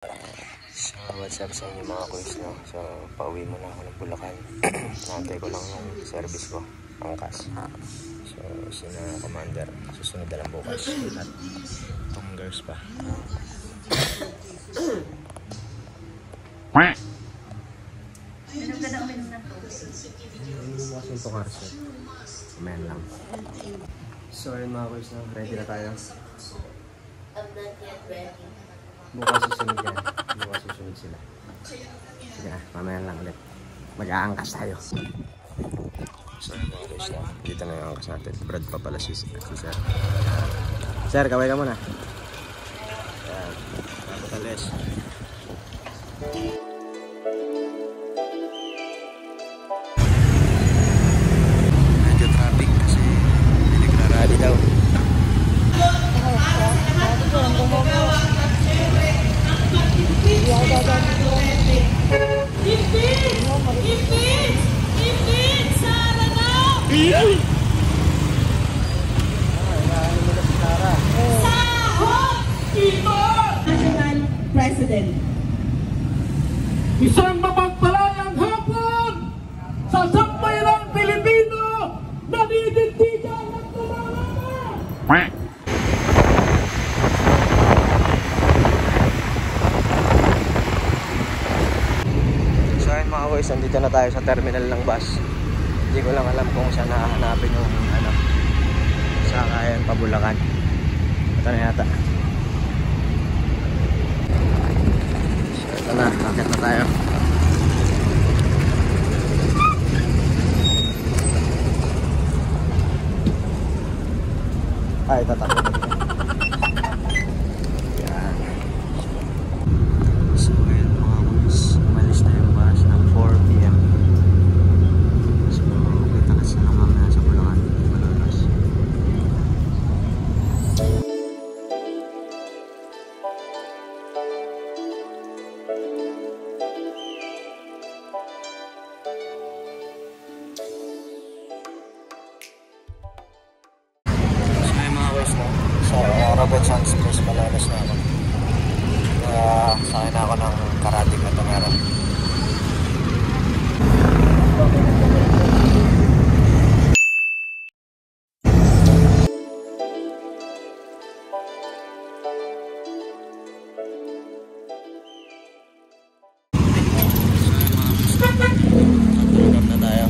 So, what's up sa inyo mga kuys, no? So, pauwi muna ako ng Bulacan. Nantay ko lang yung service ko, angkas. So, sina commander, susunod na lang bukas. At tunggers pa. Minom ka na uminom na to. Bukas yung tukarso. Kumain lang. So, ayun mga kuys, no? Ready na tayo. I'm not yet ready. Bukas susunod yan. Bukas susunod sila. Sige na, mamaya lang ulit. Mag-aangkas tayo. So mga guys na, dito na yung angkas natin. Brad pa pala si Sir. Sir, kaway ka muna. Ayan, kapitalis. Medyo traffic kasi niliklarali daw. National President. Isang mapagpalayang hapon sa sambayanang Pilipino na didigdigan at kumalaman. So ayun mga boys, nandito na tayo sa terminal ng bus. Hindi ko lang alam kung saan hahanapin yung sakayan pa Bulacan. Ito na yata. So ito na, akit na tayo. Ay, tatakbo na dito. Yan. So ayun mga boys, umalis na yung bus ng 4 PM. So kita kasi na mamaya sa Bulacan. Malalas. So ayun mga boys na, sa Robertson's Place malalas na ako. Sakay na ako ng karating na tungaran. Tulog na tayo.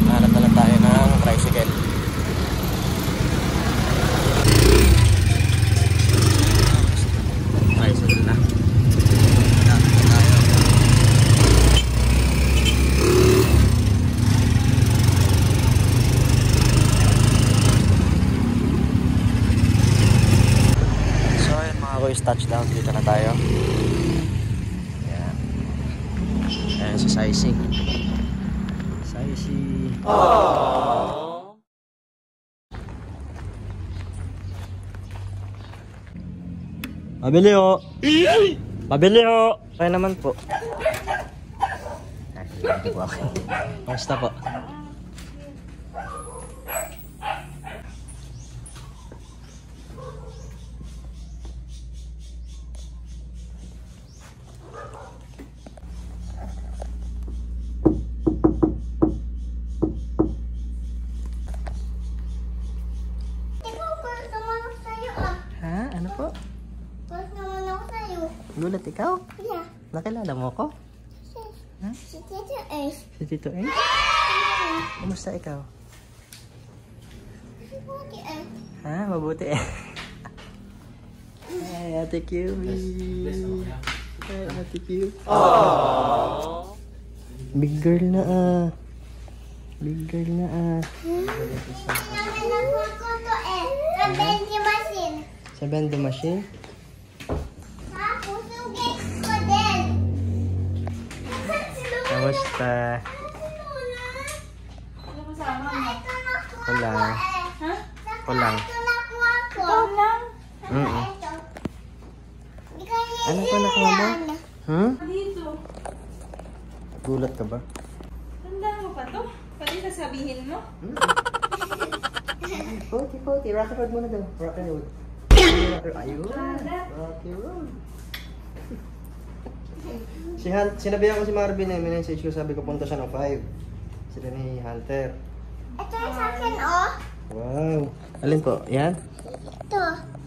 Hanap na lang tayo ng tricycle. Tricycle na. Hanap na tayo. So ayun mga boys, touchdown. Dito na tayo. Ayan. Ayan si Saisi. Saisi. Pabili ho. Pabili ho. Kaya naman po. Ay, hindi po ako. Basta po. Ha? Ano po? Gulat ikaw? Yeah. Nakilala mo ko? Ha? Si Tito Ace. Si Tito A? Kumusta ikaw? Si Tito Ace. Ha? Mabuti eh. Ay, Ate Q. Ay, Ate Q. Aww. Big girl na ah. Big girl na ah. Sa vending machine. Sa vending machine? Tapos yung gate ko din. Kamusta? Ano kasama mo? Wala. Ha? Kulang. Ito lang? Ano pa nakuha mo? Hmm? Dito. Gulat ka ba? Tandaan mo pa to? Pwede sasabihin mo? Poti. Rocky Road muna daw. Rocky Road. Ayun. Rocky Road. Sinabihan ko si Marvin eh, minessage ko, sabi ko punta siya ng 5. Sila ni Hunter. Ito yung sa akin, oh. Wow. Alin po? Yan? Ito.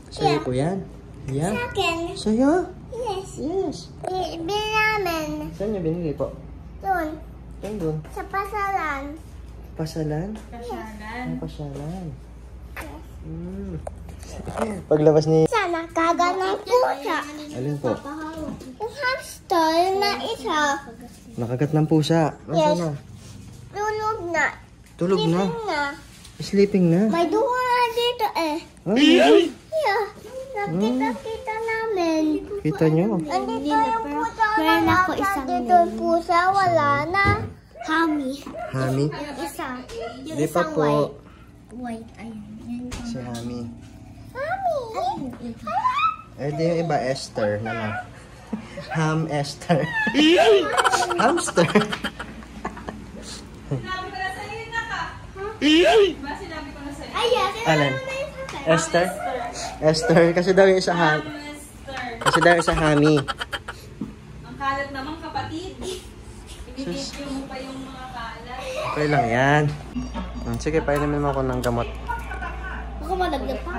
Sa'yo po yan? Yan? Sa akin. Sa'yo? Yes. Yes. Bili namin. Saan niyo binili po? Doon. Saan doon? Sa pasalan. Pasalan? Kasyalan. Ang pasalan. Paglabas ni... Sana kaga ng pusa. Alin po? Yung hamster na isa. Nakagat ng pusa. Yes. Nasaan na? Tulog na. Tulog na. Sleeping na. Sleeping na. May duwa na dito eh. Ay, Yeah. Nakita-kita namin. kita nyo. Andito yung pusa. Meron ako isang dito yung pusa. Wala na. Hami. Hami? Yung isa. Yung Di pa isang po. white. White. Ayun. Yan. Si Hami. Hami. Eh di yung iba, Esther na lang. Ham Esther. Hamster. Sinabi ko na sa'yo yun na ka. Diba sinabi ko na sa'yo? Ay, yes. Alin? Esther? Esther. Kasi daw yung isa Ham. Hamster. Kasi daw yung isa Hami. Ang kalat naman kapatid. Ibibidyo mo pa yung mga kalat. Okay lang yan. Sige, painumin mo ako ng gamot. Baka malaglag pa.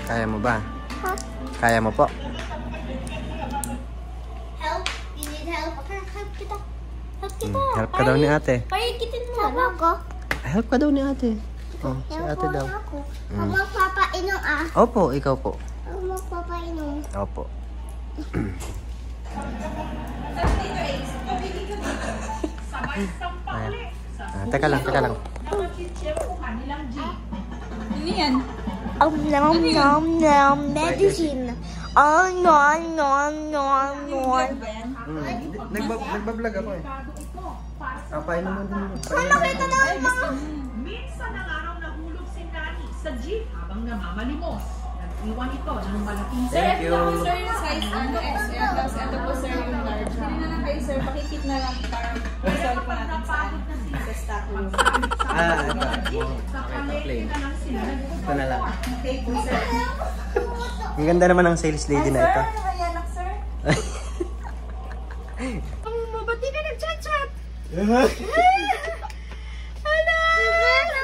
Kaya mo ba? Ha? Kaya mo po. Help? You need help? Okay, help kita. Help kita. Help ka daw ni ate. Parikitin mo. Help ako. Help ka daw ni ate. Oh, si ate daw. Ako. Magpapainom ah. Opo, ikaw po. Magpapainom. Opo. Ayan. Teka lang, teka lang. Ano yan? Nom, medicine. Nom. Nagbablog ako eh. Painom mo din mo. Nakita na yung mga... Minsan ng araw nahulog si Nani sa jeep habang namamalimos. Nag-iwan ito ng malaking Sir, Thank ito po you. sir yung size ano XL. Tapos ito po sir yung large. Hindi na lang kayo sir. Pakikit na lang para resolve po natin sa stock room. Ito. Sa plain. na lang sila. Ito na lang. Okay po sir. Ang ganda naman ng sales lady na ito. Nakayanak sir. Mabati ka nag-chat-chat.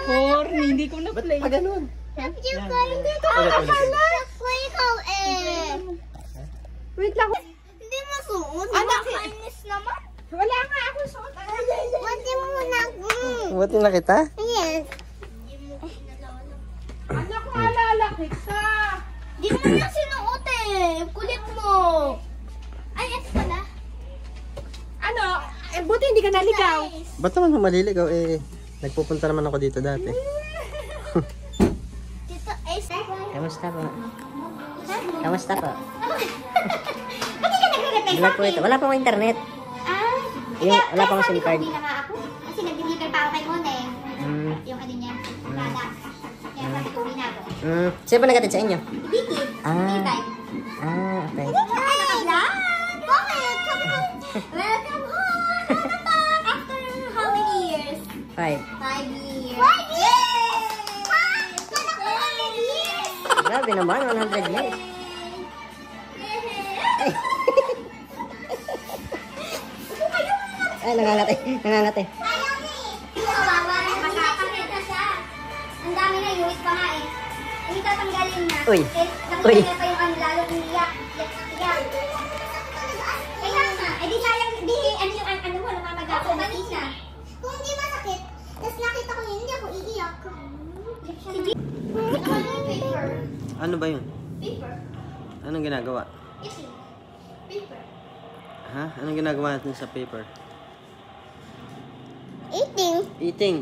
Corny, hindi ko na play. Ba't ganun? Sabi ko, hindi ka Ulit. ako ikaw eh. Wait lang. Hindi mo suot. Anak, Nakakainis naman. wala nga ako suot. Buti mo na. Buti na kita? Yes. Anak ko, alalakit ka. Di mo na sinuot eh. Kulit mo. Ay, ito pala. Ano? Eh, buti hindi ka naligaw. Ba't naman maliligaw eh? Nagpupunta naman ako dito dati. Dito ay Kamusta po? Kamusta po? Hindi ka nagre-reply Wala po ito. Wala po akong internet. Ah, Wala pa akong SIM card. Hindi na nga ako. Kasi nag-deliver pa ako kay Mone. Mm. Yung ano niya, product. Kaya sabi ko, hindi na ako. Sino ba nagatid sa inyo? Vicky, Ah. okay. Okay. Nakabla? Bakit? Sabi ko, welcome home! Welcome back! After how many years? 5. 5 years. 5 years! Ha? Sana ko 100 years! Grabe naman, 100 years. Ay, nangangate. Nangangate. Ayaw ni! Kawawa na masakit na siya. Ang dami na yuwit pa nga eh. Hindi tatanggalin na. Uy. Nakatanggal pa yung ano, lalo umiyak. Iyak. Kaya nga, eh di sayang, di, ano yung ano mo, namamagapon na isa. Kung hindi masakit, tapos nakita ko yun, hindi ako iiyak. Paper. Ano ba yun? Paper. Anong ginagawa? Ito. Paper. Ha? Anong ginagawa natin sa paper? Eating. Eating.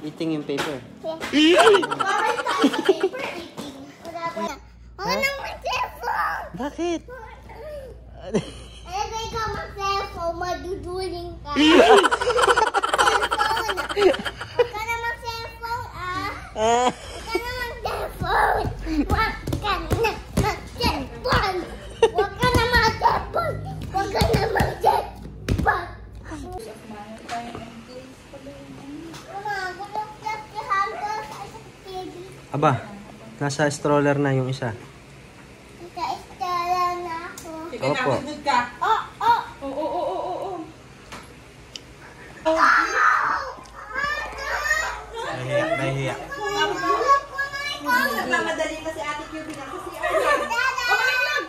Eating yung paper. Bakit tayo sa paper eating? Wala ko na. Wala nang mag-cellphone. Bakit? Eh, ikaw mag-cellphone, maduduling ka. Cellphone. Huwag ka na mag-cellphone, ah. Huwag ka na mag-cellphone. Huwag ka na mag-cellphone. Huwag ka na mag-cellphone. Huwag ka na mag-cellphone. Aba, nasa stroller na yung isa. Opo. Nagdud ka. Oo. Nahihiya. Nagmamadali pa si Ate Q sa CR niya. Bumalik lang.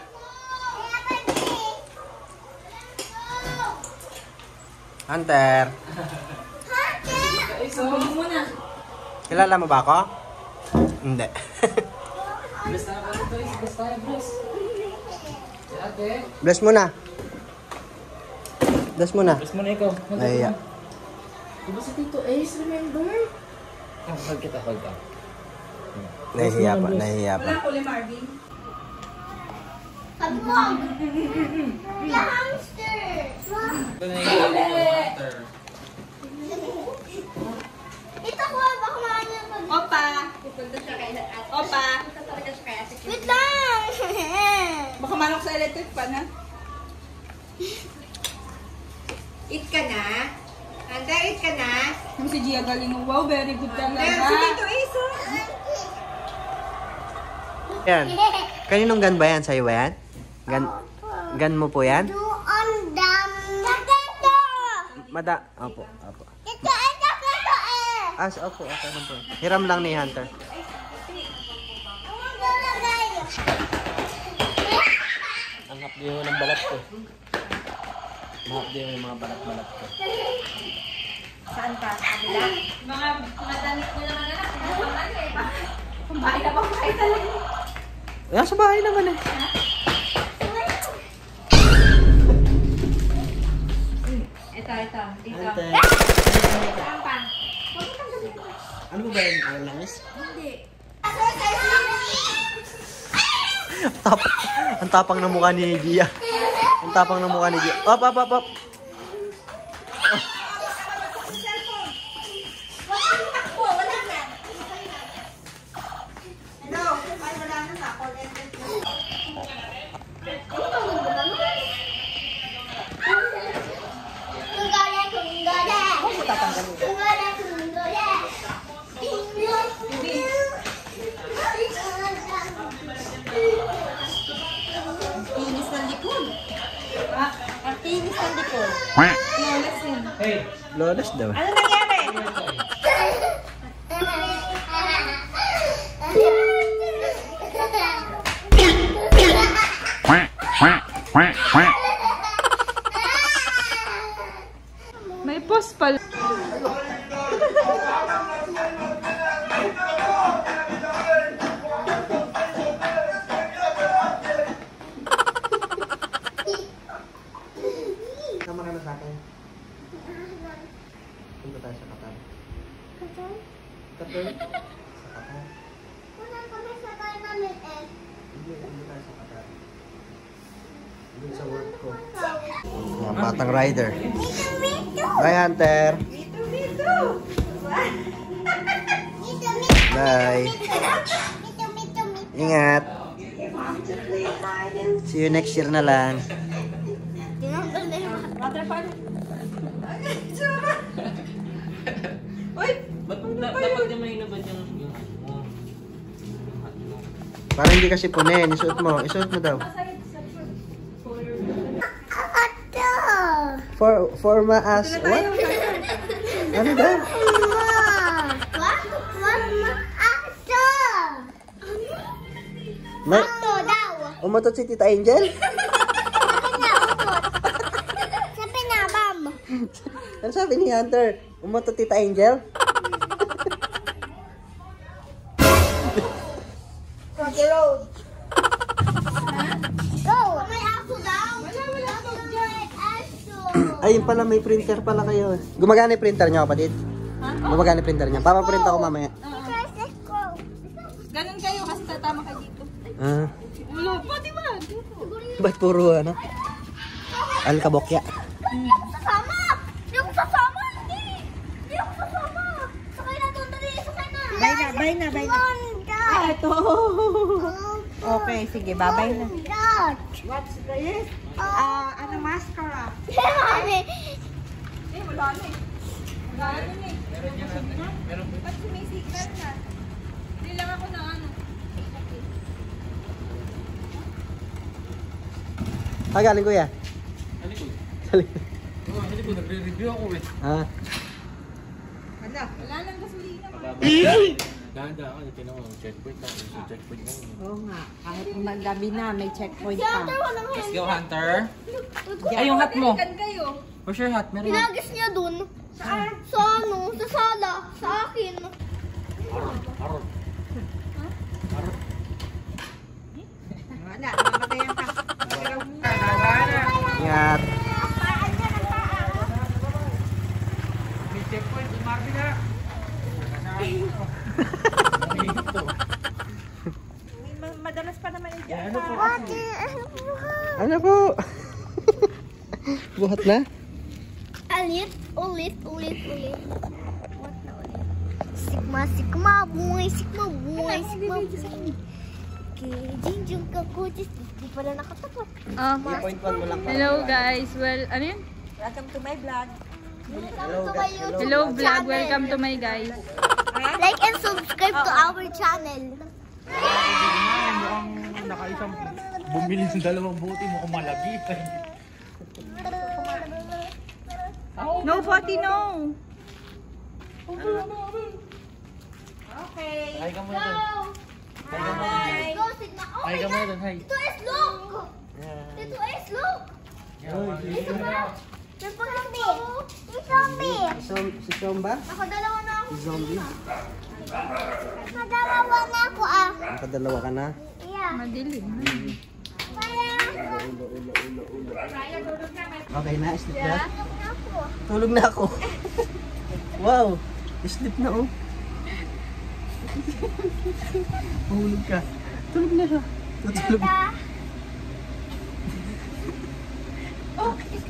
Hunter, Sabi mo na. kilala mo ba ako? Hindi. Bless mo na. Bless mo na. Bless mo na ikaw. Nahihiya. Diba si Tito Ace, remember? Hold kita. Nahihiya pa. Nahihiya pa. Wala ko ulit, Marvin. Kabog! The hamster! Ito ko, baka maano yung pag... Opa. Wait lang! Baka manok sa electric pa na. Eat ka na? Handa, eat ka na? Yung si Gia galing. Wow, very good talaga. Si Tito Ace, oh. Yan. Kaninong gan ba yan? Sa'yo ba yan? Gan mo po yan? Doon dam... Ito! Opo. Ito eh! Opo. Okay lang po. Hiram lang ni Hunter. Ang lalagay! Ang hapdi mo ng balat ko. Mahapdi mo yung mga balat-balat ko. Saan pa? Kabila? Mga damit mo naman na lang. Pambahay na pambahay talaga. Sa bahay naman eh. Ito. Dito. Hunter. Saan pa? Ano ba yan? Ang langis? Hindi. Ang tapang ng mukha ni Gia. Ang tapang ng mukha ni Gia. Op. Tinis ng likod. Ang tinis ng likod. No, listen. Flawless daw. Ano nangyari? May post pala. Sama ka na sa akin. Punta tayo sa Qatar. Qatar? Sa Qatar. Hindi tayo sa Qatar. Hindi sa work ko. Mga batang rider. Bye, Hunter. Bye. Ingat. See you next year na lang. Dapat yung may inabot yung Para hindi kasi punin. Isuot mo daw. Forma as what? Ano daw? May umatot si Tita Angel? Ano sabi ni Hunter? Umatot Tita Angel? Rocky Road. Go! May aso daw. Wala ko dyan. Aso. Ayun pala, may printer pala kayo. Gumagana yung printer niyo, kapatid? Gumagana yung printer niya. Papaprint ako mamaya. Let's go. Ganun kayo kasi tatama ka dito. Ulo, pati ba? Ba't puro ano? Alkabokya. Sasama! Hindi ako sasama! Hindi ako sasama! Sakay na doon, dali! Sakay na! Bye na. Ito! Okay, sige, babay na. What's Yes. Ano, mascara? Mami! Wala na eh. Ba't sumisignal na? Hindi lang ako na ano. Ah, galing kuya. Ano ko? Sa likod. Oo, hindi ko nagre-review ako eh. Ah. Wala lang gasolina. Dahan-dahan ako, tinan mo, checkpoint lang. Sa checkpoint lang. Oo nga. Kahit maggabi na, may checkpoint Si pa. Hunter walang Let's helmet. go, Hunter. Ay, yung hat mo. Kan kayo. For sure, hat. Meron. Pinagis niya dun. Saan? Sa ano? Sa sala. Sa akin. Arot. Wala, namamatayan ka. Ingat. May checkpoint, umarbi na. Madalas pa naman yung Ano po? Ano po? Buhat na? Ulit. What na ulit? Sigma, buhay, sigma. Jinjung ka ko, di pala nakatapat. 3.1 mo lang. Hello guys. Well, ano yun? Welcome to my vlog. Hello vlog. Welcome to my guys. Like and subscribe to our channel. Mukhang nakaisang bumili ng dalawang buti mo kung malagi. No, Pati, no. Okay. Ay ka muna dun. Go, Sigma. Oh Ay my ka muna God. dun, hay. Ito is look. Ito is look. Ito ba? May pagkakbi. Si zombie. Si Somba? Nakadalawa na ako. Si Zombie? Nakadalawa na ako ah. Nakadalawa ka na? Yeah. Madilim. Okay na, sleep na? Ako. Tulog na ako. Wow, sleep na oh. Mahulog ka. Tulog na siya. Tutulog. Oh, it's